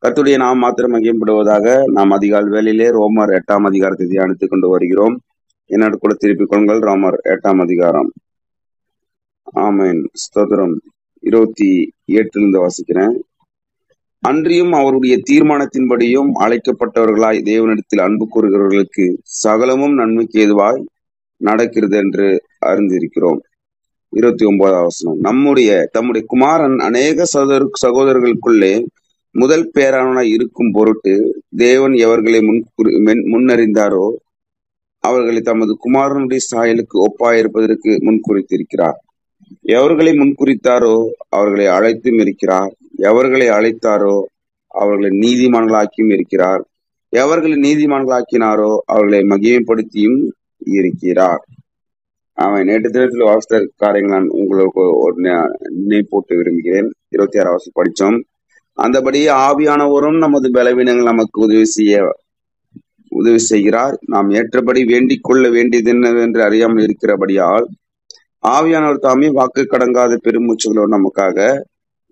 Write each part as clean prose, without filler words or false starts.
கர்த்தருடைய நாம் மாத்திரம் மகிமைப்படுவதாக. நாம் அதிகாலை வேளையிலே ரோமர் 8ஆம் அதிகாரத்தை தியானித்துக் கொண்டு வருகிறோம். என்னோட கூட திருப்பிக் கொள்ளுங்கள். ரோமர் 8ஆம் அதிகாரம். ஆமென், ஸ்தோத்திரம். 28 வாசிக்கிறேன். அன்றியும் அவருடைய தீர்மானத்தின்படியும் அழைக்கப்பட்டவர்களாய் தேவனிடத்தில் அன்பு கூறுகிறவர்களுக்கு சகலமும் நன்மைக்கு ஏதுவாய் நடக்கிறது என்று அறிந்திருக்கிறோம். 29ஆம் வசனம். தம்முடைய குமாரன் அநேக சகோதரர்களுக்குள்ளே முதல் பேரானாய் இருக்கும் பொருட்டு தேவன் எவர்களை முன்னறிந்தாரோ அவர்களை தமது குமாரனுடைய சாயலுக்கு ஒப்பாயிருப்பதற்கு முன்குறித்திருக்கிறார். எவர்களை முன்குறித்தாரோ அவர்களை அழைத்தும் இருக்கிறார். எவர்களை அழைத்தாரோ அவர்களை நீதிமான்களாக்கியும் இருக்கிறார். எவர்களை நீதிமான்களாக்கினாரோ அவர்களை மகிமைப்படுத்தியும் இருக்கிறார். அவன் நேற்று தினத்தில் வாசித்த காரியங்கள் நான் உங்களுக்கு ஒரு நினைப்பூட்ட விரும்புகிறேன். 26ஆம் வசனம் படித்தோம். அந்தபடி ஆவியானவரும் நமது பலவீனங்கள் நமக்கு உதவி செய்கிறார். நாம் ஏற்றபடி வேண்டிக் கொள்ள வேண்டியது என்னவென்று அறியாமல் இருக்கிறபடியால் ஆவியானவர் தாமே வாக்கு கடங்காத பெருமூச்சுகளோடு நமக்காக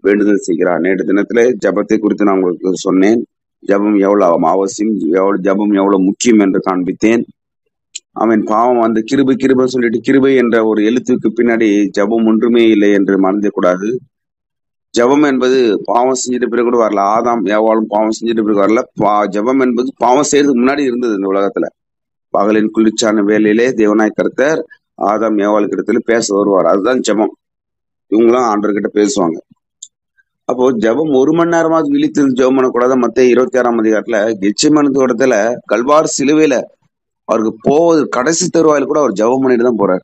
வேண்டுதல் செய்கிறார். நேற்று தினத்துல ஜபத்தை குறித்து நான் உங்களுக்கு சொன்னேன். ஜபம் எவ்வளவு அவசியம், ஜபம் எவ்வளவு முக்கியம் என்று காண்பித்தேன். அவன் பாவம் அந்த கிருபை சொல்லிட்டு கிருபை என்ற ஒரு எழுத்துக்கு பின்னாடி ஜபம் ஒன்றுமே இல்லை என்று மறந்தே கூடாது. ஜபம் என்பது பாவம் செஞ்சுட்டு பிறகு கூட வரல. ஆதாம் ஏவாளும் பாவம் செஞ்சுட்டு பிறகு வரல. ஜபம் என்பது பாவம் செய்யறதுக்கு முன்னாடி இருந்தது. இந்த உலகத்துல பகலின் குளிர்ச்சான வேலையிலே தேவனாய் கர்த்தர் ஆதாம் ஏவாளுக்கு இடத்துல பேச வருவார். அதுதான் ஜபம். இவங்களாம் ஆண்டவர்கிட்ட பேசுவாங்க. அப்போ ஜபம் 1 மணி நேரமாவது விழித்து ஜபம் பண்ணக்கூடாது. மத்த 26ஆம் அதிகாரத்துல கெத்செமனே தோட்டத்துல கல்வார் சிலுவையில அவருக்கு போவது கடைசி தருவாயில் கூட அவர் ஜபம் பண்ணிட்டு தான் போறாரு.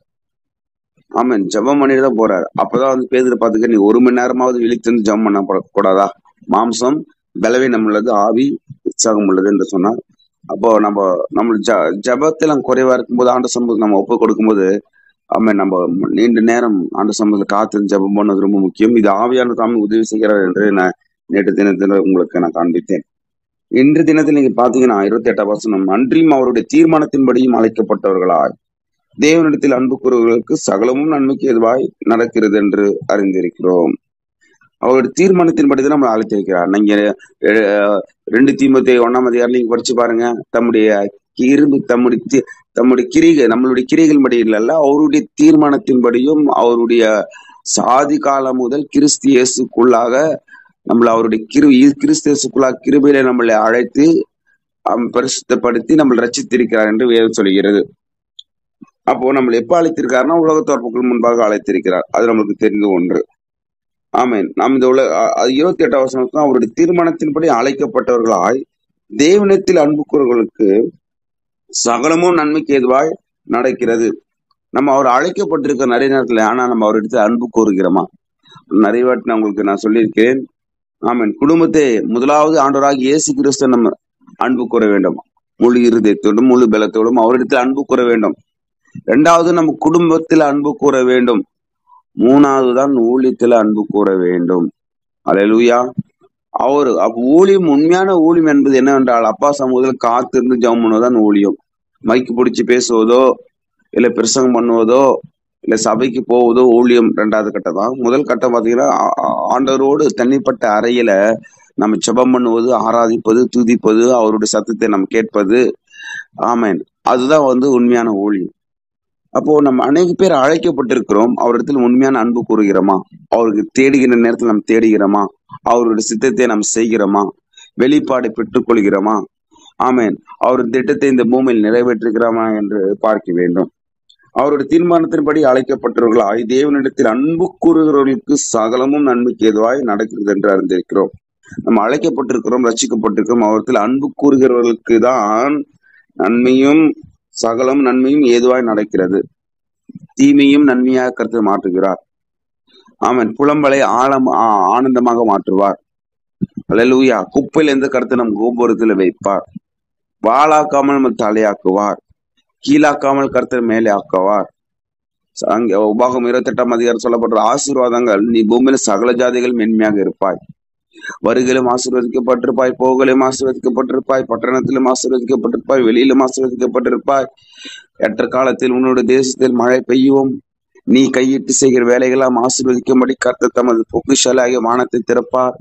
ஆமாம், ஜபம் பண்ணிட்டு தான் போறாரு. அப்பதான் பேதுரு பாத்துக்க, நீ 1 மணி நேரமாவது விழித்து ஜபம் பண்ண கூடாதா? மாம்சம் பலவீனம் உள்ளது, ஆவி உற்சாகம் உள்ளது என்று சொன்னார். அப்போ நம்ம ஜபத்துல குறைவா இருக்கும்போது ஆண்டு சமூகத்துக்கு நம்ம ஒப்பு கொடுக்கும்போது நம்ம நீண்ட நேரம் ஆண்டு சமூகத்துல காத்து ஜபம் பண்ணது ரொம்ப முக்கியம். இது ஆவியான தாமே உதவி செய்கிறார் என்று நான் நேற்று தினத்துல உங்களுக்கு நான் காண்பித்தேன். இன்று தினத்தில் நீங்க பாத்தீங்கன்னா 28ஆம் வசனம். அன்றியும் அவருடைய தீர்மானத்தின்படியும் அழைக்கப்பட்டவர்களாய் தேவனிடத்தில் அன்பு கூறுவர்களுக்கு சகலமும் நன்மைக்கு எதுவாய் நடக்கிறது என்று அறிந்திருக்கிறோம். அவருடைய தீர்மானத்தின்படி நம்ம அழைத்திருக்கிறார். நீங்க 2 தீமோத்தேயு 1ஆம் அதிகாரம் நீங்க படிச்சு பாருங்க. தம்முடைய கிரிகை, நம்மளுடைய கிரிகள் படி இல்ல, அவருடைய தீர்மானத்தின்படியும் அவருடைய சாதி காலம் முதல் கிறிஸ்து இயேசுக்குள்ளாக நம்மளை அவருடைய கிறிஸ்து இயேசுக்குள்ளாக கிருபையில நம்மளை அழைத்து பரிசுத்தப்படுத்தி நம்மளை ரட்சித்திருக்கிறார் என்று வேதம் சொல்கிறது. அப்போ நம்மளை எப்ப அழைத்திருக்காருன்னா உலகத்தோற்புக்கு முன்பாக அழைத்திருக்கிறார். அது நம்மளுக்கு தெரிந்த ஒன்று. ஆமேன். நாம் இந்த 28ஆம் வசனத்துல அவருடைய தீர்மானத்தின்படி அழைக்கப்பட்டவர்களாய் தேவனிடத்தில் அன்பு கூறுவர்களுக்கு சகலமும் நன்மைக்கு ஏதுவாய் நடக்கிறது. நம்ம அவர் அழைக்கப்பட்டிருக்க நிறைய நேரத்துல, ஆனா நம்ம அவரிடத்தில் அன்பு கூறுகிறோமா? நிறைய வாட்டி உங்களுக்கு நான் சொல்லியிருக்கேன். ஆமேன். குடும்பத்தை முதலாவது ஆண்டவராக இயேசு கிறிஸ்து நம்ம அன்பு கூற வேண்டும். முழு இருதயத்தோடும் முழு பலத்தோடும் அவரிடத்தில் அன்பு கூற வேண்டும். 2வது நம்ம குடும்பத்தில் அன்பு கூற வேண்டும். 3வது தான் ஊழியத்துல அன்பு கூற வேண்டும். அல்லேலூயா. ஊழியம், உண்மையான ஊழியம் என்பது என்னவென்றால் அப்பா சமூகத்தில் காத்திருந்து ஜெபம் பண்ணுவதுதான் ஊழியம். மைக்கு பிடிச்சி பேசுவதோ இல்ல பிரசங்கம் பண்ணுவதோ இல்ல சபைக்கு போவதோ ஊழியம் 2வது கட்டம் தான். முதல் கட்டம் பாத்தீங்கன்னா ஆண்டவரோடு தனிப்பட்ட அறையில நம்ம ஜெபம் பண்ணுவது, ஆராதிப்பது, துதிப்பது, அவருடைய சத்தத்தை நம்ம கேட்பது. ஆமேன். அதுதான் உண்மையான ஊழியம். அப்போ நம்ம அநேக பேர் அழைக்கப்பட்டிருக்கிறோம். அவரிடத்தில் உண்மையான அன்பு கூறுகிறோமா? அவருக்கு தேடுகிற நேரத்தில் நம்ம தேடுகிறோமா? அவருடைய சித்தத்தை நாம் செய்கிறோமா? வெளிப்பாடை பெற்றுக்கொள்கிறோமா? ஆமேன். அவருடைய திட்டத்தை இந்த பூமியில் நிறைவேற்றுகிறோமா என்று பார்க்க வேண்டும். அவருடைய தீர்மானத்தின்படி அழைக்கப்பட்டவர்களாய் தேவனிடத்தில் அன்பு கூறுகிறவர்களுக்கு சகலமும் நன்மைக்கு ஏதுவாய் நடக்கிறது என்று அறிந்திருக்கிறோம். நம்ம அழைக்கப்பட்டிருக்கிறோம், ரட்சிக்கப்பட்டிருக்கிறோம். அவரிடத்தில் அன்பு கூறுகிறவர்களுக்கு தான் நன்மையும் சகலம் நன்மையும் ஏதுவாய் நடக்கிறது. தீமையும் நன்மையாக கருத்து மாற்றுகிறார். ஆமன். புலம்பலை ஆனந்தமாக மாற்றுவார். அல்லேலூயா. குப்பையில் எந்த கருத்தை நம் கோபுரத்தில் வைப்பார். வாளாக்காமல் நம்ம தலையாக்குவார். கீழாக்காமல் கருத்தை மேலே ஆக்குவார். அங்கே உபாகம் 28ஆம் அதிகாரம் சொல்லப்பட்ட ஆசீர்வாதங்கள், நீ பூமியில சகல ஜாதிகள் மென்மையாக இருப்பாய். வருகிலும் ஆசீர்வதிக்கப்பட்டிருப்பாய், போகலும் ஆசீர்வதிக்கப்பட்டிருப்பாய், பட்டணத்திலும் ஆசீர்வதிக்கப்பட்டிருப்பாய், வெளியிலும் ஆசீர்வதிக்கப்பட்டிருப்பாய். ஏற்ற காலத்தில் உன்னுடைய தேசத்தில் மழை பெய்யும். நீ கையிட்டு செய்கிற வேலைகளாம் ஆசீர்வதிக்கும்படி கர்த்தர் தமது பொக்கிஷாலாகிய வானத்தை திறப்பார்.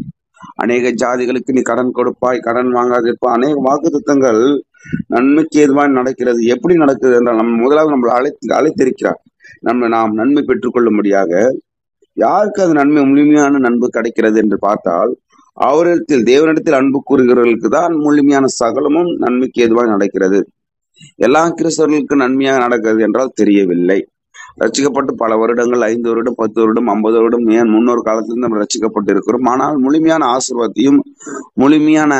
அநேக ஜாதிகளுக்கு நீ கடன் கொடுப்பாய், கடன் வாங்காதிருப்பாய். அநேக வாக்குத்தத்தங்கள் நன்மைக்கு ஏதுவாய் நடக்கிறது. எப்படி நடக்குது என்றால், நம்ம முதலாவது நம்மளை அழைத்திருக்கிறார். நாம் நன்மை பெற்றுக்கொள்ளும்படியாக. யாருக்கு அது நன்மை முழுமையான நன்மை கிடைக்கிறது என்று பார்த்தால், அவரிடத்தில் தேவனிடத்தில் அன்பு கூறுகிறவர்களுக்கு தான் முழுமையான சகலமும் நன்மைக்கு ஏதுவாய் நடக்கிறது. எல்லா கிறிஸ்தவர்களுக்கு நன்மையாக நடக்கிறது என்றால் தெரியவில்லை. ரட்சிக்கப்பட்டு பல வருடங்கள், 5 வருடம், 10 வருடம், 50 வருடம், ஏன் 300 காலத்திலிருந்து நம்ம ரட்சிக்கப்பட்டு இருக்கிறோம். ஆனால் முழுமையான ஆசீர்வாதத்தையும் முழுமையான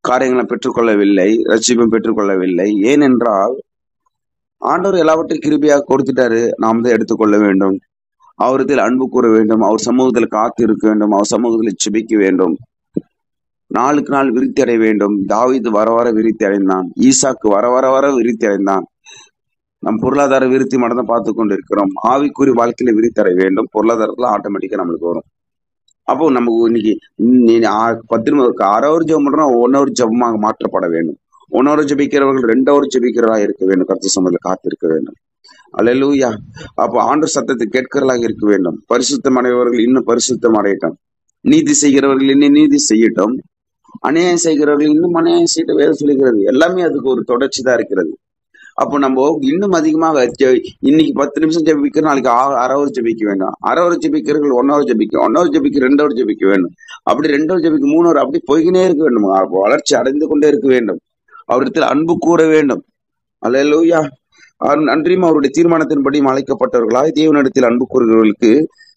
காரியங்களை பெற்றுக்கொள்ளவில்லை, ரட்சிப்பையும் பெற்றுக்கொள்ளவில்லை. ஏனென்றால் ஆண்டவர் எல்லாவற்றையும் கிருபையாக கொடுத்துட்டாரு. நாம் தான் எடுத்துக்கொள்ள வேண்டும். அவரிடத்தில் அன்பு கூற வேண்டும், அவர் சமூகத்தில் காத்து இருக்க வேண்டும், அவர் சமூகத்தில் செபிக்க வேண்டும், நாளுக்கு நாள் விருத்தி அடைய வேண்டும். தாவீது வர வர விருத்தி அடைந்தான், ஈசாக்கு வர வர வர விருத்தி அடைந்தான். நம் பொருளாதார விருத்தி மட்டும் தான் பார்த்து கொண்டு இருக்கிறோம். ஆவிக்குரிய வாழ்க்கையில விருத்தி அடைய வேண்டும். பொருளாதாரத்துல ஆட்டோமேட்டிக்கா நம்மளுக்கு வரும். அப்போ நம்ம இன்னைக்கு 10 அரை ஒரு ஜெபம் பண்றோம், 1 ஹவர் ஜெபமாக மாற்றப்பட வேண்டும். 1 ஹவர் ஜெபிக்கிறவர்கள் 2 ஹவர் ஜெபிக்கிறவர்களா இருக்க வேண்டும். கர்த்தர் சமூகத்தில் காத்திருக்க வேண்டும். அல்லேலூயா. அப்போ ஆண்டவர் சத்தத்தை கேட்கிறவர்களாக இருக்க வேண்டும். பரிசுத்தம் அடைவர்கள் இன்னும் பரிசுத்தம் அடையட்டும். நீதி செய்கிறவர்கள் இன்னும் நீதி செய்யட்டும். அநியாயம் செய்கிறவர்கள் இன்னும் அநியாயம் செய்யட்டும். வேதம் சொல்லுகிறது. எல்லாமே அதுக்கு ஒரு தொடர்ச்சி தான் இருக்கிறது. அப்போ நம்ம இன்னும் அதிகமாக இன்னைக்கு 10 நிமிஷம் ஜெபிக்கிற, நாளைக்கு அரை ஹவர் ஜெபிக்க வேண்டும். அரை ஹவர் ஜெபிக்கிறவர்கள் 1 ஹவர் ஜெபிக்க, 1 ஹவர் ஜெபிக்க 2 ஹவர் ஜெபிக்க வேண்டும். அப்படி 2 ஹவர் ஜெபிக்க 3 ஹவர், அப்படி போய்கினே இருக்க வேண்டும். வளர்ச்சி அடைந்து கொண்டே இருக்க வேண்டும். அவரிடத்தில் அன்பு கூற வேண்டும். அல்லேலூயா. அன்றியும் அவருடைய தீர்மானத்தின்படி அழைக்கப்பட்டவர்களாய் தேவனிடத்தில் அன்பு கூறுகிறவர்களுக்கு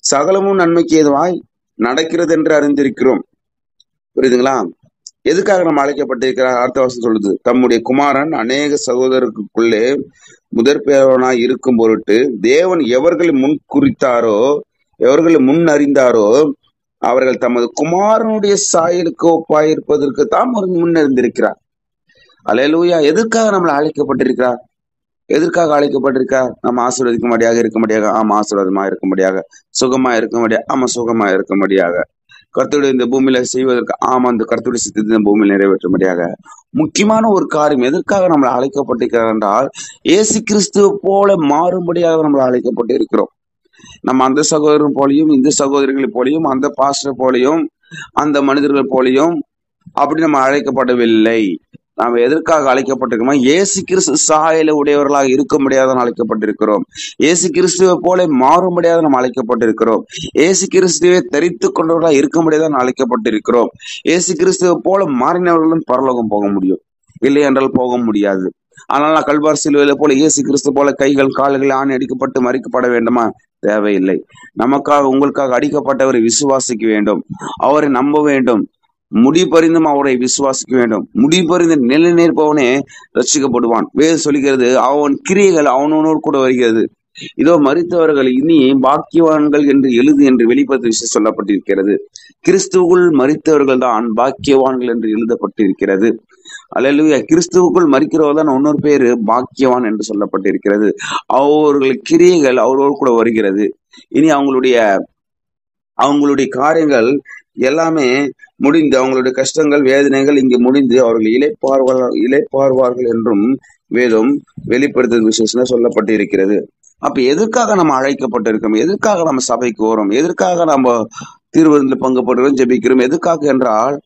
சகலமும் நன்மைக்கு ஏதுவாய் நடக்கிறது என்று அறிந்திருக்கிறோம். புரியுதுங்களா? எதுக்காக நம்ம அழைக்கப்பட்டிருக்கிறார்? அடுத்த வசனம் சொல்லுது, தம்முடைய குமாரன் அநேக சகோதரருக்குள்ளே முதற் பேரவனாய் இருக்கும் பொருட்டு தேவன் எவர்களை முன் குறித்தாரோ, எவர்களை முன் அறிந்தாரோ, அவர்கள் தமது குமாரனுடைய சாயலுக்கு ஒப்பாயிருப்பதற்கு தான் முன்னறிந்திருக்கிறார். அல்லேலூயா. எதற்காக நம்மளை அழைக்கப்பட்டிருக்கிறார்? எதற்காக அழைக்கப்பட்டிருக்கார்? நம்ம ஆசீர்வதிக்கும்படியாக இருக்கும்படியாக, ஆமா ஆசீர்வாதமா இருக்கும்படியாக, சுகமா இருக்கும்படியாக, ஆமா சுகமா இருக்கும்படியாக, கர்த்தருடைய இந்த பூமியில செய்வதற்கு, ஆமா அந்த கர்த்தருடைய சித்தத்தை இந்த பூமியில் நிறைவேற்றும்படியாக. முக்கியமான ஒரு காரியம், எதற்காக நம்மளை அழைக்கப்பட்டிருக்கிறார் என்றால், இயேசு கிறிஸ்துவ போல மாறும்படியாக நம்மளை அழைக்கப்பட்டு இருக்கிறோம். நம்ம அந்த சகோதரன் போலையும், இந்த சகோதரிகளை போலையும், அந்த பாஸ்டர் போலையும், அந்த மனிதர்கள் போலையும் அப்படி நம்ம அழைக்கப்படவில்லை. நாம் எதற்காக அழைக்கப்பட்டிருக்கோம்? இயேசு கிறிஸ்து சாயல உடையவர்களாக இருக்க முடியாத அழைக்கப்பட்டிருக்கிறோம். இயேசு கிறிஸ்துவை போல மாறும்படியாக நாம் அழைக்கப்பட்டிருக்கிறோம். இயேசு கிறிஸ்துவை தரித்து கொண்டவர்களாக இருக்க முடியாத அழைக்கப்பட்டிருக்கிறோம். இயேசு கிறிஸ்துவை போல மாறினவர்களும் பரலோகம் போக முடியும், இல்லை என்றால் போக முடியாது. ஆனால் நான் கல்வார் சிலுவையில போல இயேசு கிறிஸ்து போல கைகள் கால்கள் ஆணி அடிக்கப்பட்டு மறிக்கப்பட வேண்டுமா? தேவையில்லை. நமக்காக உங்களுக்காக அடிக்கப்பட்டவரை விசுவாசிக்க வேண்டும், அவரை நம்ப வேண்டும், முடிபறிந்தும் அவரை விசுவாசிக்க வேண்டும். முடிபறிந்து நிலை நிற்பவனே ரட்சிக்கப்படுவான். வேதம் சொல்லுகிறது, அவன் கிரியைகள் அவனோடு கூட வருகிறது. இதோ மரித்தவர்கள் இனி பாக்கியவான்கள் என்று எழுது என்று வெளிப்படுத்த விஷயம் சொல்லப்பட்டிருக்கிறது. கிறிஸ்துவுக்குள் மரித்தவர்கள் தான் பாக்கியவான்கள் என்று எழுதப்பட்டிருக்கிறது. அல்லேலூயா. கிறிஸ்துவுக்குள் மரிக்கிறவர் தான் இன்னொரு பேரு பாக்கியவான் என்று சொல்லப்பட்டிருக்கிறது. அவர்கள் கிரியைகள் அவரோடு கூட வருகிறது. இனி அவங்களுடைய காரியங்கள் எல்லாமே முடிந்து, அவங்களுடைய கஷ்டங்கள் வேதனைகள் இங்கு முடிந்து அவர்கள் இளைப்பார்வார்கள் என்றும் வேதம் வெளிப்படுத்தும் விசேஷம் சொல்லப்பட்டு இருக்கிறது. அப்ப எதற்காக நம்ம அழைக்கப்பட்டிருக்கோம்? எதற்காக நம்ம சபைக்கு வரோம்? எதற்காக நம்ம திருவிருந்தில் பங்கு போடுறோம், ஜெபிக்கிறோம்? எதற்காக என்றால்,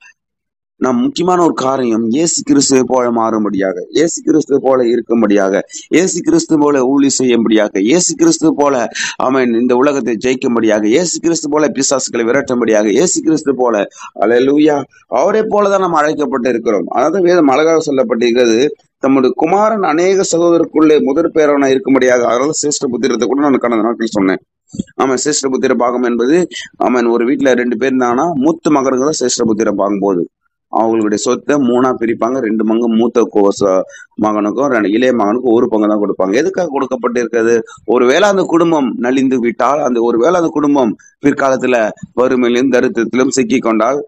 நம் முக்கியமான ஒரு காரியம் இயேசு கிறிஸ்துவை போல மாறும்படியாக, இயேசு கிறிஸ்துவ போல இருக்கும்படியாக, இயேசு கிறிஸ்து போல ஊழி செய்யும்படியாக, இயேசு கிறிஸ்து போல அவன் இந்த உலகத்தை ஜெயிக்கும்படியாக, இயேசு கிறிஸ்து போல பிசாசுகளை விரட்டும்படியாக, இயேசு கிறிஸ்து போல. அல்லேலூயா. அவரை போலதான் நம்ம அழைக்கப்பட்டு இருக்கிறோம். அதாவது வேதம் அழகாக சொல்லப்பட்டிருக்கிறது, தம்முடைய குமாரன் அநேக சகோதரருக்குள்ளே முதற் பேரவனாய் இருக்கும்படியாக. அதனால சிரேஷ்ட புத்திரத்தை கூட நான் கடந்த நாட்கள் சொன்னேன். ஆமா, சிரேஷ்ட புத்திர பாகம் என்பது, அவன் ஒரு வீட்டுல 2 பேர் இருந்தாங்கன்னா மூத்த மகனுக்கு தான் சிரேஷ்ட புத்திர பாகம் போகுது. அவங்களுடைய சொத்தை 3ஆ பிரிப்பாங்க. 2 பங்கு மூத்த மகனுக்கும் இளைய மகனுக்கும் 1 பங்கு தான் கொடுப்பாங்க. எதுக்காக கொடுக்கப்பட்டு இருக்கிறது? ஒருவேளை அந்த குடும்பம் நலிந்து விட்டால், ஒருவேளை அந்த குடும்பம் பிற்காலத்துல வறுமையிலும் தரித்திரத்திலும் சிக்கி கொண்டால்,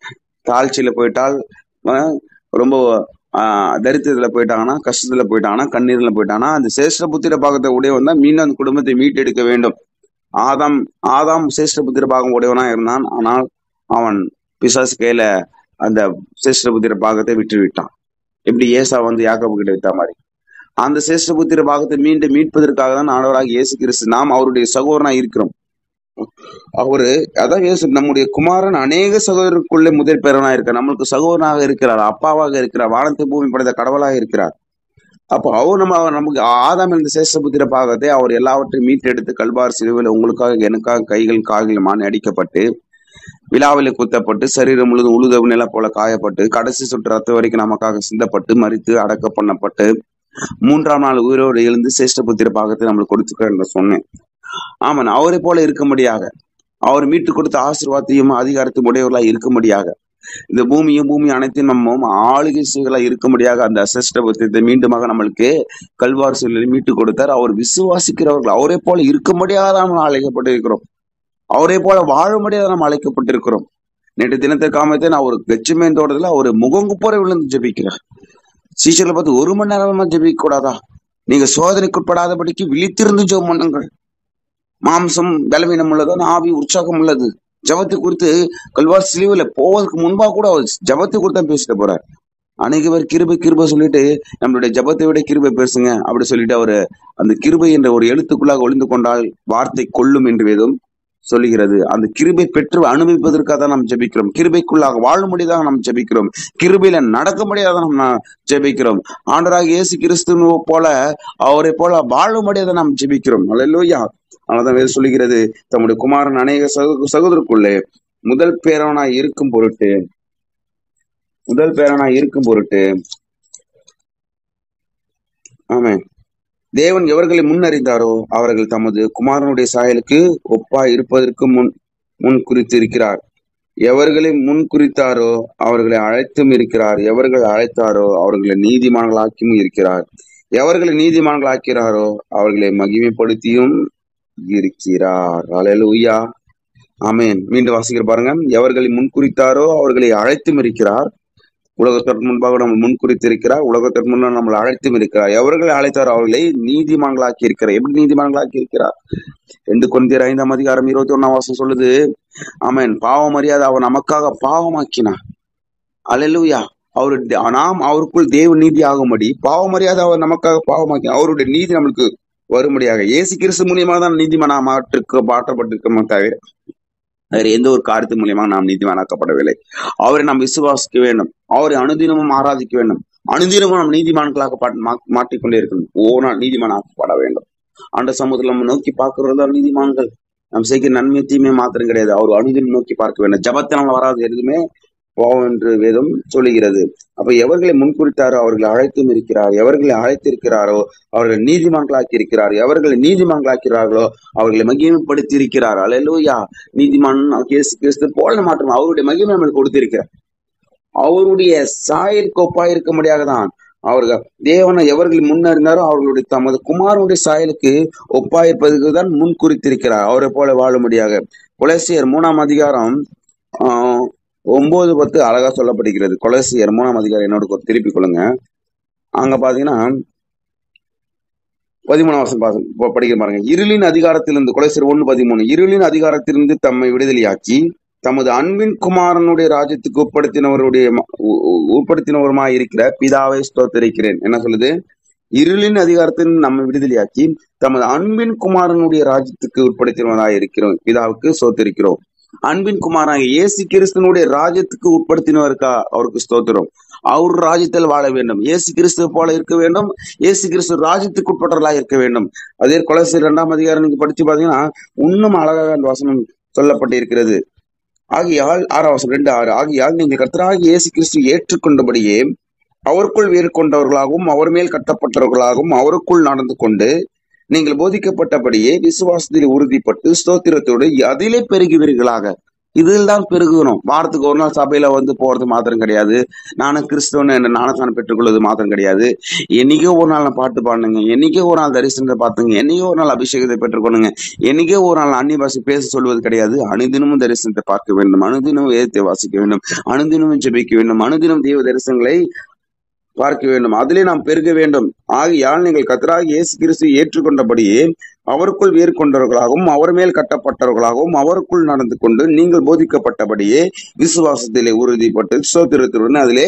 தாழ்ச்சியில போயிட்டால், ரொம்ப தரித்திரத்துல போயிட்டாங்கன்னா, கஷ்டத்துல போயிட்டாங்கன்னா, கண்ணீர்ல போயிட்டாங்கன்னா, அந்த சேஷ்ட புத்திர பாகத்தை உடையவன் தான் மீண்டும் அந்த குடும்பத்தை மீட்டெடுக்க வேண்டும். ஆதாம் சேஷ்ட புத்திர பாகம் உடையவனா இருந்தான். ஆனால் அவன் பிசாசு கையில அந்த சேஷ்ட புத்திர பாகத்தை விட்டு விட்டான். எப்படி ஏசா வந்து யாக்கோபு கிட்ட விட்ட மாதிரி. அந்த சேஷ்ட புத்திர பாகத்தை மீண்டும் மீட்பதற்காக தான் ஆண்டவராக இயேசு கிறிஸ்து, நாம் அவருடைய சகோதரனா இருக்கிறோம். அவரு அதான் நம்முடைய குமாரன் அநேக சகோதரருக்குள்ளே முதல் பேரனாக இருக்கிறார். நம்மளுக்கு சகோதரனாக இருக்கிறார், அப்பாவாக இருக்கிறார், வானத்தை பூமி படைத்த கடவுளாக இருக்கிறார். அப்போ அவர் நமக்கு ஆதாம் இந்த சேஷபுத்திர பாகத்தை அவர் எல்லாவற்றையும் மீட்டெடுத்து கல்வார் சிலுவையில் உங்களுக்காக எனக்காக கைகள் கால்கள் மான் அடிக்கப்பட்டு விழாவில குத்தப்பட்டு சரீரம் முழுதும் உழுத நில போல காயப்பட்டு கடைசி சுற்று ரத்த வரைக்கும் நமக்காக சிந்தப்பட்டு மறித்து அடக்க பண்ணப்பட்டு 3ஆம் நாள் உயிரோடு எழுந்து சேஷ்டபுத்திர பாகத்தை நம்மளுக்கு கொடுத்துக்க சொன்னேன். ஆமாம், அவரை போல இருக்கும்படியாக, அவர் மீட்டு கொடுத்த ஆசீர்வாதத்தையும் அதிகாரத்தையும் உடையவர்களா இருக்கும்படியாக, இந்த பூமி அனைத்தையும் நம்ம ஆளுகை செய்களா இருக்கும்படியாக அந்த சேஷ்டபுத்திரத்தை மீண்டுமாக நம்மளுக்கு கல்வார் சிலுவையில் மீட்டு கொடுத்தார். அவர் விசுவாசிக்கிறவர்கள் அவரை போல இருக்கும்படியாக தான் நம்ம அழைக்கப்பட்டிருக்கிறோம். அவரை போல வாழும்படியாக நாம் அழைக்கப்பட்டிருக்கிறோம். நேற்று தினத்தை காமத்தை நான் ஒரு கெச்சுமேன் தோட்டத்துல ஒரு முகங்குப்புற விழுந்து ஜெபிக்கிறார். சீசர்ல பார்த்து 1 மணி நேரமா ஜெபிக்க கூடாதா? நீங்க சோதனைக்குட்படாதபடிக்கு விழித்திருந்து ஜெபம் பண்ணுங்கள். மாம்சம் பலவீனம் உள்ளதான், ஆவி உற்சாகம் உள்ளது. ஜபத்தை குறித்து கல்வார் சிலுவையில போவதற்கு முன்பா கூட அவர் ஜபத்தை குறித்து தான் பேசிட்டு போறார். அநேக பேர் கிருபை சொல்லிட்டு நம்மளுடைய ஜபத்தை விட கிருபை பேசுங்க அப்படி சொல்லிட்டு அவரு அந்த கிருபை என்ற ஒரு எழுத்துக்குள்ளாக ஒளிந்து கொண்டால் வார்த்தை கொல்லும் என்று வேதம் சொல்லுகிறது. அந்த கிருபை பெற்று அனுபவிப்பதற்காக தான் நாம் ஜெபிக்கிறோம். கிருபைக்குள்ளாக வாழும்படியாக நாம் ஜெபிக்கிறோம். கிருபையில நடக்கும்படியாக தான் நாம் ஜெபிக்கிறோம். ஆண்டவராக இயேசு கிறிஸ்து போல அவரை போல வாழும்படியாக நாம் ஜெபிக்கிறோம். அல்லேலூயா. அதனாலதான் வேதம் சொல்லுகிறது, தம்முடைய குமாரன் அநேக சகோதரருக்குள்ளே முதல் பேரனாய் இருக்கும் பொருட்டு ஆமென். தேவன் எவர்களை முன்னறிந்தாரோ அவர்கள் தமது குமாரனுடைய சாயலுக்கு ஒப்பாய் இருப்பதற்கு முன் குறித்திருக்கிறார். எவர்களை முன் குறித்தாரோ அவர்களை அழைத்தும் இருக்கிறார். எவர்கள் அழைத்தாரோ அவர்களை நீதிமான்களாக்கியும் இருக்கிறார். எவர்களை நீதிமான்களாக்கிறாரோ அவர்களை மகிமைப்படுத்தியும் இருக்கிறார். அல்லேலூயா. ஆமென். மீண்டும் வாசிக்கிற பாருங்க. எவர்களை முன் குறித்தாரோ அவர்களை அழைத்தும் இருக்கிறார். உலகத்திற்கு முன்பாக நம்ம முன்குறித்திருக்கிறார். உலகத்திற்கு முன்பாக நம்மளை அழைத்தும் இருக்கிறார். எவர்களை அழைத்தாரோ அவர்களை நீதிமான்களாக்கி இருக்கிறார். எப்படி நீதிமான்களாக்கி இருக்கிறார்? 2 கொரிந்தியர் 5ஆம் அதிகாரம் 21ஆம் வசனம் சொல்லுது. ஆமென். பாவம் அறியாத அவர் நமக்காக பாவமாக்கினார். அல்லேலூயா. நாம் அவருக்குள் தேவ நீதி ஆகும்படி பாவம் அறியாத அவர் நமக்காக பாவமாக்கினார். அவருடைய நீதி நம்மளுக்கு வரும்படியாக இயேசு கிறிஸ்து மூலியமாக தான் நீதிமானா மாற்றப்பட்டிருக்கோமே தவிர வேற எந்த ஒரு காரியத்து மூலியமாக நாம் நீதிமானாக்கப்படவில்லை. அவரை நாம் விசுவாசிக்க வேண்டும். அவரை அனுதினமும் ஆராதிக்க வேண்டும். அனுதினமும் நாம் நீதிமான்களாக மாற்றிக்கொண்டே இருக்கணும். நாள் நீதிமானாக்கப்பட வேண்டும். அந்த சமூகத்தில் நம்ம நோக்கி பார்க்கிறதா நீதிமான்கள். நாம் செய்கிற நன்மை தீமை மாத்திரம் கிடையாது, அவர் அனுதினம் நோக்கி பார்க்க வேண்டும். ஜபத்தினால் வராது எதுவுமே போவோம் என்று வேதம் சொல்லுகிறது. அப்ப எவர்களை முன்குறித்தாரோ அவர்களை அழைத்தும் இருக்கிறார். எவர்களை அழைத்திருக்கிறாரோ அவர்கள் நீதிமான்களாக்கி இருக்கிறார். எவர்களை நீதிமான்களாக்கிறார்களோ அவர்களை மகிமைப்படுத்தி இருக்கிறார். அல்லேலூயா. நீதிமான் இயேசு கிறிஸ்து போல மாற்றம் அவருடைய மகிமை நம்மளுக்கு கொடுத்திருக்கிறார். அவருடைய சாயல் கோப்பாய் இருக்க முடியாக தான் அவர்கள் தேவனை எவர்கள் முன்னறிந்தாரோ அவர்களுடைய தமது குமாரனுடைய சாயலுக்கு ஒப்பாயிருப்பதற்கு தான் முன் குறித்திருக்கிறார். அவரை போல வாழும்படியாக. கொலோசியர் 3ஆம் அதிகாரம் 9-10 அழகா சொல்லப்படுகிறது. கொலோசியர் 3ஆம் அதிகாரம் என்னோட திருப்பிக் கொள்ளுங்க. அங்க பாத்தீங்கன்னா 13ஆம் வசனம் படிக்கிற பாருங்க. இருளின் அதிகாரத்திலிருந்து, கொலோசியர் 1:13, இருளின் அதிகாரத்திலிருந்து தம்மை விடுதலையாக்கி தமது அன்பின் குமாரனுடைய ராஜ்யத்துக்கு உட்படுத்தினவருமாய் இருக்கிற பிதாவை ஸ்தோத்திரிக்கிறேன். என்ன சொல்லுது? இருளின் அதிகாரத்தில் நம்மை விடுதலையாக்கி தமது அன்பின் குமாரனுடைய ராஜ்யத்துக்கு உட்படுத்தினவராய் இருக்கிறோம் பிதாவுக்கு ஸ்தோத்திரிக்கிறோம். அன்பின் குமாராக இயேசு கிறிஸ்துவனுடைய ராஜ்யத்துக்கு உட்படுத்தினவருக்கா அவருக்கு ஸ்தோத்திரம். அவர் ராஜ்யத்தில் வாழ வேண்டும். இயேசு கிறிஸ்துவ போல இருக்க வேண்டும். இயேசு கிறிஸ்து ராஜ்யத்துக்கு உட்பட்டவர்களாக இருக்க வேண்டும். அதே கொலோசியர் 2ஆம் அதிகாரம் நீங்க படிச்சு பாத்தீங்கன்னா இன்னும் அழகாக அந்த வசனம் சொல்லப்பட்டிருக்கிறது. ஆகியால் 6ஆம் வசனம் 2:6, ஆகியால் நீங்கள் கர்த்தராகிய இயேசு கிறிஸ்து ஏற்றுக்கொண்டபடியே அவருக்குள் வேறு கொண்டவர்களாகவும் அவர் மேல் கட்டப்பட்டவர்களாகவும் அவருக்குள் நடந்து கொண்டு நீங்கள் போதிக்கப்பட்டபடியே விசுவாசத்தில் உறுதிப்பட்டு ஸ்தோத்திரத்தோடு அதிலே பெருகுவீர்களாக. இதில் தான் பெருகணும். வாரத்துக்கு ஒரு நாள் சபையில போறது மாத்திரம் கிடையாது. நானும் கிறிஸ்தவன் என்ற ஞானஸ்தானம் பெற்றுக்கொள்வது மாத்திரம் கிடையாது. என்னைக்கோ ஒரு நாள் நான் பாட்டு பாடுங்க, என்னைக்கோ ஒரு நாள் தரிசனத்தை பார்த்துங்க, என்னைக்கோ ஒரு நாள் அபிஷேகத்தை பெற்றுக்கொள்ளுங்க, என்னைக்கோ ஒரு நாள் அந்நிய பாஷை பேச சொல்வது கிடையாது. அனுதினமும் தரிசனத்தை பார்க்க வேண்டும், அனுதினமும் வேதத்தை வாசிக்க வேண்டும், அனுதினமும் ஜெபிக்க வேண்டும், அனுதினம் தெய்வ தரிசனங்களை பார்க்க வேண்டும். அதிலே நாம் பெருக வேண்டும். ஆகையால் நீங்கள் கர்த்தராகிய இயேசு கிறிஸ்து ஏற்றுக்கொண்டபடியே அவருக்குள் வேறு கொண்டவர்களாகவும் அவர் மேல் கட்டப்பட்டவர்களாகவும் அவருக்குள் நடந்து கொண்டு நீங்கள் போதிக்கப்பட்டபடியே விசுவாசத்திலே உறுதிப்பட்டு ஸ்தோத்திரத்துடன் அதிலே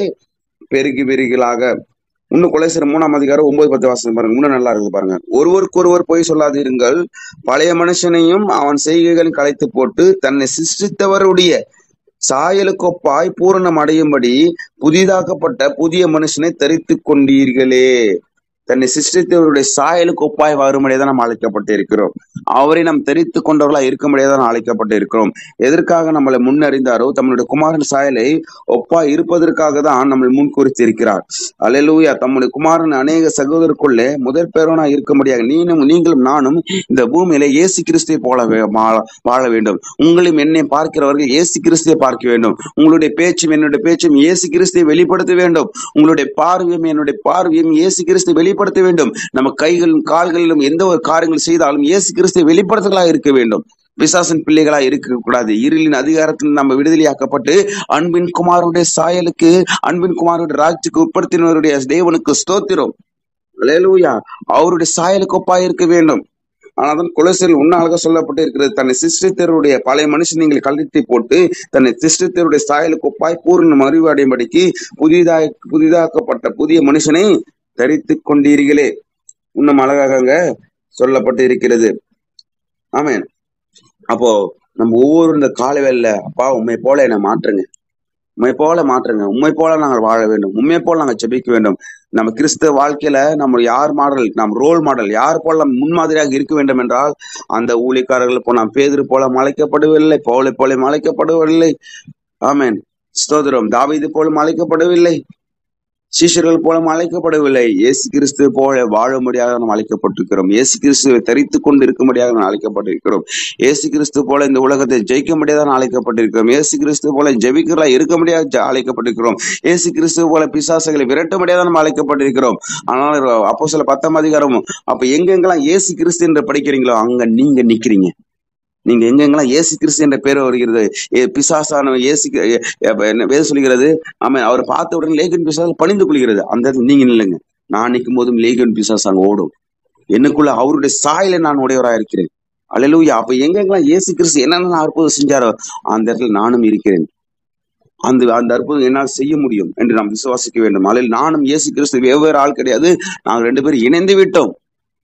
பெருகுவீர்களாக. இன்னும் கொலைசர் 3ஆம் அதிகாரம் 9-10 வாசனம் பாருங்க. இன்னும் நல்லா இருக்குது பாருங்க. ஒருவருக்கொருவர் பொய் சொல்லாதிருங்கள், பழைய மனுஷனையும் அவன் செய்கைகளையும் களைத்து போட்டு தன்னை சிருஷ்டித்தவருடைய சாயலுக்கொப்பாய் பூரணம் அடையும்படி புதிதாக்கப்பட்ட புதிய மனுஷனை தரித்து கொண்டீர்களே. தன்னை சிருஷ்டித்தவருடைய சாயலுக்கு ஒப்பாய் வரும்படியே நாம் அழைக்கப்பட்டு இருக்கிறோம். அவரை நாம் தெரித்து கொண்டவர்களா இருக்கும்படியே தான் அழைக்கப்பட்டு இருக்கிறோம். எதற்காக நம்மளை முன்னறிந்தாரோ, தம்முடைய குமாரன் சாயலை ஒப்பாய் இருப்பதற்காக தான் நம்மளை முன்குறித்து இருக்கிறார். அல்லேலூயா. தம்முடைய குமாரன் அநேக சகோதரருக்குள்ளே முதற் பேரோனா இருக்கும்படியாக நீங்களும் நானும் இந்த பூமியில இயேசு கிறிஸ்துவை போல வாழ வேண்டும். உங்களையும் என்னை பார்க்கிறவர்கள் இயேசு கிறிஸ்துவை பார்க்க வேண்டும். உங்களுடைய பேச்சும் என்னுடைய பேச்சும் இயேசு கிறிஸ்துவை வெளிப்படுத்த வேண்டும். உங்களுடைய பார்வையும் என்னுடைய பார்வையும் இயேசு கிறிஸ்துவை வெளிப்படுத்த வேண்டும். நம்ம கைகளிலும் கால்களிலும் எந்த ஒரு காரியங்கள் செய்தாலும் இயேசு கிறிஸ்துவை வெளிப்படுத்தலாக இருக்க வேண்டும். பிசாசின் பிள்ளைகளா இருக்க கூடாது. இருளின் அதிகாரத்தில் நம்ம விடுதலையாக்கப்பட்டு அன்பின் குமாரனுடைய சாயலுக்கு, அன்பின் குமாரனுடைய ராஜ்யத்துக்கு உட்படுத்தினவருடைய தேவனுக்கு ஸ்தோத்திரம். அல்லேலூயா. அவருடைய சாயலுக்கு ஒப்பாய் இருக்க வேண்டும். ஆனால் கொலோசியரில் இன்னும் அழகா சொல்லப்பட்டு இருக்கிறது, தன்னை சிருஷ்டித்தவருடைய பழைய மனுஷன் நீங்கள் கழட்டி போட்டு தன்னை சிருஷ்டித்தவருடைய சாயலுக்கு ஒப்பாய் பூர்ண அறிவு அடையும்படிக்கு புதிதாக்கப்பட்ட புதிய மனுஷனை தரித்து கொண்டீர்களே. இன்னும் அழகாக சொல்லப்பட்டு இருக்கிறது. ஆமென். அப்போ நம்ம ஒவ்வொரு இந்த கால வேளையில, அப்பா உண்மை போல என்னை மாற்றுங்க, உண்மை போல மாற்றுங்க, உண்மை போல நாங்கள் வாழ வேண்டும், உண்மை போல நாங்கள் ஜெபிக்க வேண்டும். நம்ம கிறிஸ்தவ வாழ்க்கையில நம்ம யார் மாடல், நம் ரோல் மாடல், யார் போல முன்மாதிரியாக இருக்க வேண்டும் என்றால், அந்த ஊழியக்காரர்கள் போல நாம் பேதுரு போல அழைக்கப்படவில்லை, பவுலை போல அழைக்கப்படவில்லை. ஆமென். ஸ்தோத்திரம். தாவீது போல அழைக்கப்படவில்லை, சீஷர்கள் போல அழைக்கப்படவில்லை. இயேசு கிறிஸ்துவை போல வாழும்படியாக நாம் அழைக்கப்பட்டிருக்கிறோம். இயேசு கிறிஸ்துவை தரித்து கொண்டு இருக்கும்படியாக நாம் அழைக்கப்பட்டிருக்கிறோம். இயேசு கிறிஸ்து போல இந்த உலகத்தை ஜெயிக்கும்படியாக தான் அழைக்கப்பட்டிருக்கிறோம். இயேசு கிறிஸ்து போல ஜெபிக்கிறா இருக்கும்படியாக அழைக்கப்பட்டிருக்கிறோம். இயேசு கிறிஸ்து போல பிசாசுகளை விரட்டும்படியாக நம்ம அழைக்கப்பட்டிருக்கிறோம். ஆனால் அப்போஸ்தலர் 10ஆம் அதிகாரம், அப்ப எங்கெங்கெல்லாம் இயேசு கிறிஸ்து என்று படிக்கிறீங்களோ அங்க நீங்க நிக்கிறீங்க. நீங்க எங்கெங்கெல்லாம் இயேசு கிறிஸ்து என்ற பேர் வருகிறது, பிசாசான இயேசு வேதம் சொல்லுகிறது, ஆமென், அவரை பார்த்த உடனே லேகியன் பிசாசு பணிந்து கொள்கிறது. அந்த இடத்துல நீங்க நில்லுங்க. நான் நிற்கும் போதும் லேகியன் பிசாசு அங்க ஓடும். எனக்குள்ள அவருடைய சாயலை நான் உடையவராக இருக்கிறேன். அல்லேலூயா. அப்ப எங்கெங்கெல்லாம் இயேசு கிறிஸ்து என்னென்ன அற்புதம் செஞ்சாரோ அந்த இடத்துல நானும் இருக்கிறேன். அந்த அற்புதம் என்னால் செய்ய முடியும் என்று நாம் விசுவாசிக்க வேண்டும். அதில் நானும் இயேசு கிறிஸ்து வெவ்வேறு ஆள் கிடையாது, நாங்கள் 2 பேரும் இணைந்து விட்டோம்.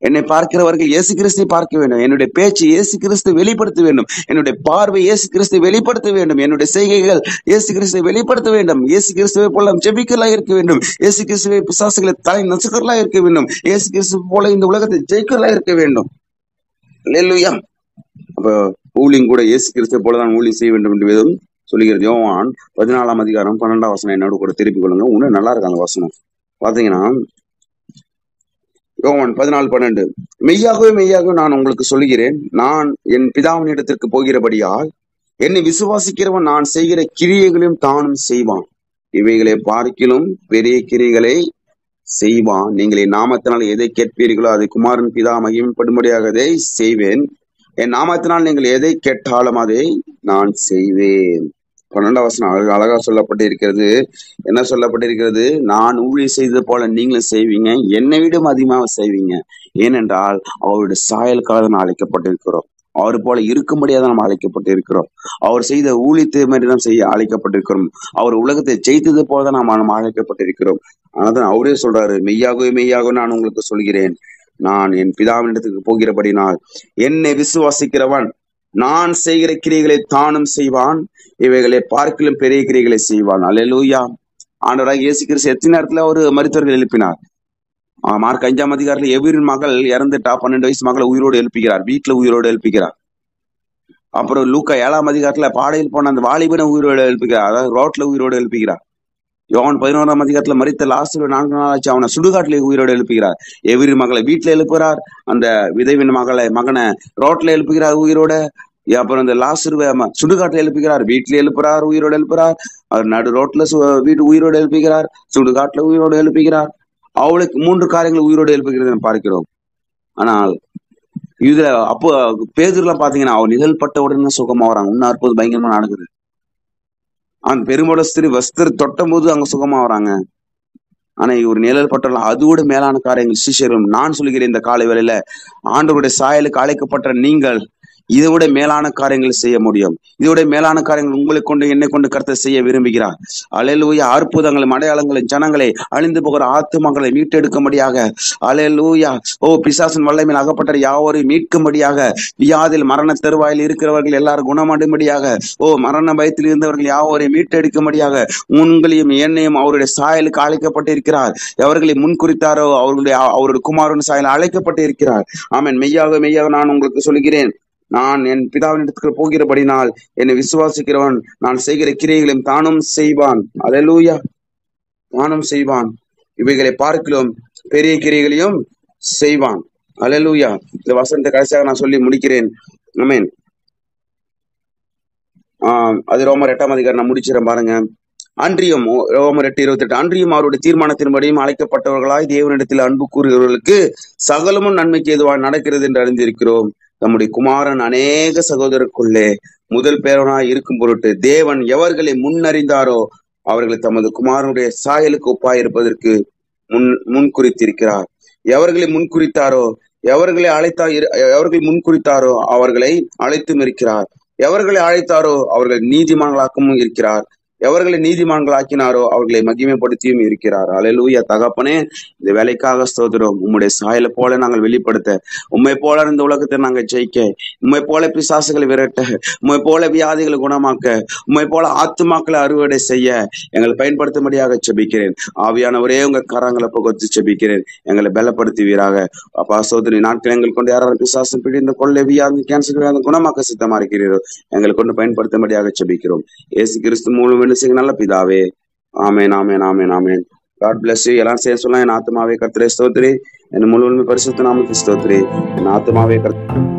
என்னை பார்க்கிறவர்கள் இயேசு கிறிஸ்துவை பார்க்க வேண்டும். என்னுடைய பேச்சு இயேசு கிறிஸ்து வெளிப்படுத்த வேண்டும். என்னுடைய பார்வை இயேசு கிறிஸ்து வெளிப்படுத்த வேண்டும். என்னுடைய செய்கைகள் இயேசு கிறிஸ்துவை வெளிப்படுத்த வேண்டும். இயேசு கிறிஸ்துவை போல ஜெபிக்கலா இருக்க வேண்டும். இயேசு கிறிஸ்துவை பிசாசுகளை தலை நசுக்கலா இருக்க வேண்டும். இயேசு கிறிஸ்து போல இந்த உலகத்தை ஜெயிக்கலா இருக்க வேண்டும். அல்லேலூயா. அப்ப ஊழியம் கூட இயேசு கிறிஸ்துவை போலதான் ஊழியம் செய்ய வேண்டும் என்று வேதம் சொல்லுகிறது. யோவான் 14ஆம் அதிகாரம் 12ஆம் வசனம் என்னோட கூட திருப்பிக் கொள்ளுங்க. இன்னும் நல்லா இருக்கு அந்த வசனம். பாத்தீங்கன்னா யோவான் 14:12, மெய்யாகவே மெய்யாகவே நான் உங்களுக்கு சொல்லுகிறேன், நான் என் பிதாவின் இடத்திற்கு போகிறபடியால் என்னை விசுவாசிக்கிறவன் நான் செய்கிற கிரியைகளையும் தானும் செய்வான். இவைகளை பார்க்கிலும் பெரிய கிரியைகளை செய்வான். நீங்கள் என் நாமத்தினால் எதை கேட்பீர்களோ அதை குமாரன் பிதா மகிமைப்படும்படியாக அதை செய்வேன். என் நாமத்தினால் நீங்கள் எதை கேட்டாலும் அதை நான் செய்வேன். 12ஆம் வசனம் அழகா சொல்லப்பட்டு இருக்கிறது. என்ன சொல்லப்பட்டிருக்கிறது? நான் ஊழியம் செய்தது போல நீங்களும் செய்வீங்க, என்னை விடும் அதிகமாக செய்வீங்க. ஏனென்றால் அவருடைய சாயலுக்காக தான் அழைக்கப்பட்டிருக்கிறோம். அவர் போல இருக்கும்படியாக தான் நாம் அழைக்கப்பட்டிருக்கிறோம். அவர் செய்த ஊழியத்தை மாதிரி தான் செய்ய அழைக்கப்பட்டிருக்கிறோம். அவர் உலகத்தை ஜெயித்தது போல தான் நாம் அழைக்கப்பட்டிருக்கிறோம். அதான் அவரே சொல்றாரு, மெய்யாகவே மெய்யாகவே நான் உங்களுக்கு சொல்கிறேன், நான் என் பிதாவின் இடத்துக்கு போகிறபடினால் என்னை விசுவாசிக்கிறவன் நான் செய்கிற கிரியைகளை தானும் செய்வான், இவைகளை பார்க்கிலும் பெரிய கிரியைகளை செய்வான். அல்லேலூயா. ஆண்டவராக இயேசு கிறிஸ்து எத்தனை நேரத்துல ஒரு மரித்தவர்கள் எழுப்பினார். மார்க் 5ஆம் அதிகாரத்துல எவரின் மகள் இறந்துட்டா 12 வயசு மகளை உயிரோடு எழுப்பிக்கிறார், வீட்டுல உயிரோடு எழுப்பிக்கிறார். அப்புறம் லூக்கா 7ஆம் அதிகாரத்துல பாடையில் போன அந்த வாலிபனை உயிரோடு எழுப்பிக்கிறார், அதாவது ரோட்ல உயிரோடு எழுப்பிக்கிறார். யோவான் 11ஆம் அதிகாரத்துல மரித்த லாசரு 4 நாள் ஆச்சு, அவனை சுடுகாட்டிலே உயிரோடு எழுப்புகிறார். எவரி மகளை வீட்டுல எழுப்புகிறார், அந்த விதைவின் மகனை ரோட்ல எழுப்புகிறார் உயிரோட. அப்புறம் இந்த லாசரு சுடுகாட்டுல எழுப்புகிறார், வீட்டுல எழுப்புறார், உயிரோடு எழுப்புறார். அவர் நடு ரோட்ல வீட்டு உயிரோடு எழுப்புகிறார், சுடுகாட்டுல உயிரோடு எழுப்புகிறார். அவளுக்கு 3 காரியங்கள் உயிரோடு எழுப்புகிறது பார்க்கிறோம். ஆனால் இதுல அப்போ பேதுருலாம் பாத்தீங்கன்னா அவர் நிழல் பட்ட உடனே சுகமாகறாங்க. இன்னும் அற்புதம் பயங்கரமா நடக்குது. அந்த பெருமள ஸ்திரீ வஸ்திரம் தொட்டும் போது அங்க சுகமா வராங்க. ஆனா இவர் நிழல் பட்டலாம் அதோட மேலான காரியங்கள் சீஷரும். நான் சொல்கிறேன், இந்த காலை வேளையில ஆண்டவருடைய சாயலுக்கு அழைக்கப்பட்ட நீங்கள் இதை விட மேலான காரியங்கள் செய்ய முடியும். இதோட மேலான காரியங்கள் உங்களை கொண்டு என்னை கொண்டு கர்த்தர் செய்ய விரும்புகிறார். அல்லேலூயா. அற்புதங்களும் அடையாளங்களும் ஜனங்களை அழிந்து போகிற ஆத்துமக்களை மீட்டெடுக்கும்படியாக, அல்லேலூயா, பிசாசின் வல்லமையில் அகப்பட்ட யாவரையும் மீட்கும்படியாக, வியாதியில் மரண தருவாயில் இருக்கிறவர்கள் எல்லாரும் குணமடையும்படியாக, மரண பயத்தில் இருந்தவர்கள் யாவரையும் மீட்டெடுக்கும்படியாக உங்களையும் என்னையும் அவருடைய சாயலுக்கு அழைக்கப்பட்டிருக்கிறார். எவர்களை முன்குறித்தாரோ அவருடைய குமாரன் சாயல் அழைக்கப்பட்டு இருக்கிறார். ஆமென். மெய்யாக மெய்யாக நான் உங்களுக்கு சொல்கிறேன், நான் என் பிதாவின் இடத்துக்கு போகிறபடினால் என்னை விசுவாசிக்கிறவன் நான் செய்கிற கிரியைகளையும் தானும் செய்வான். அல்லேலூயா. தானும் செய்வான். இவைகளை பார்க்கலாம் பெரிய கிரியைகளையும் செய்வான். அல்லேலூயா. இந்த வசனத்தை கடைசியாக நான் சொல்லி முடிக்கிறேன். ஆமென். அது ரோமர் 8ஆம் அதிகாரம் நான் முடிச்சிடறேன் பாருங்க. அன்றியும் ரோமர் 8:28, அன்றியும் அவருடைய தீர்மானத்தின்படியும் அழைக்கப்பட்டவர்களாய் தேவனிடத்தில் அன்பு கூறுகிறவர்களுக்கு சகலமும் நன்மைக்கு எதுவாக நடக்கிறது என்று அறிந்திருக்கிறோம். நம்முடைய குமாரன் அநேக சகோதரருக்குள்ளே முதல் பேரனாய் இருக்கும் பொருட்டு தேவன் எவர்களை முன்னறிந்தாரோ அவர்களை தமது குமாரனுடைய சாயலுக்கு ஒப்பாயிருப்பதற்கு முன் குறித்திருக்கிறார். எவர்களை முன்குறித்தாரோ எவர்களை முன்குறித்தாரோ அவர்களை அழைத்தும் இருக்கிறார். எவர்களை அழைத்தாரோ அவர்கள் நீதிமான்களாக்கவும் இருக்கிறார். எவர்களை நீதிமான்களாக்கினாரோ அவர்களை மகிமைப்படுத்தியும் இருக்கிறார். அல்லேலூயா. தகப்பனே, இந்த வேலைக்காக ஸ்தோத்திரம். உம்முடைய சாயலை போல நாங்கள் வெளிப்படுத்த, உம்மை போல இந்த உலகத்தை நாங்கள் ஜெயிக்க, உம்மை போல பிசாசுகளை விரட்ட, உம்மை போல வியாதிகளை குணமாக்க, உம்மை போல ஆத்துமாக்களை அறுவடை செய்ய எங்களை பயன்படுத்தும்படியாக செபிக்கிறேன். ஆவியானவரே, உங்க கரங்களை புகழ்த்து செபிக்கிறேன். எங்களை பலப்படுத்துவீராக. அப்பா சோதரி நாட்கள் எங்கள் கொண்டு யாராவது பிசாசம் பிடிந்த கொள்ளை வியாதி கேன்சர் வியாதி குணமாக்க சித்தமா இருக்கிறீரோ எங்களை கொண்டு பயன்படுத்தும்படியாக செபிக்கிறோம். இயேசு கிறிஸ்து மூலம் நல்ல பிதாவே. ஆமேன், ஆமேன், ஆமேன், ஆமேன். God bless you. எல்லாம் சேர்ந்து சொல்லலாம். என் ஆத்மாவே கர்த்தரை ஸ்தோத்திரி, என் முழு பரிசுத்த நாமத்தை ஸ்தோத்திரி, என் ஆத்மாவே கர்த்தரை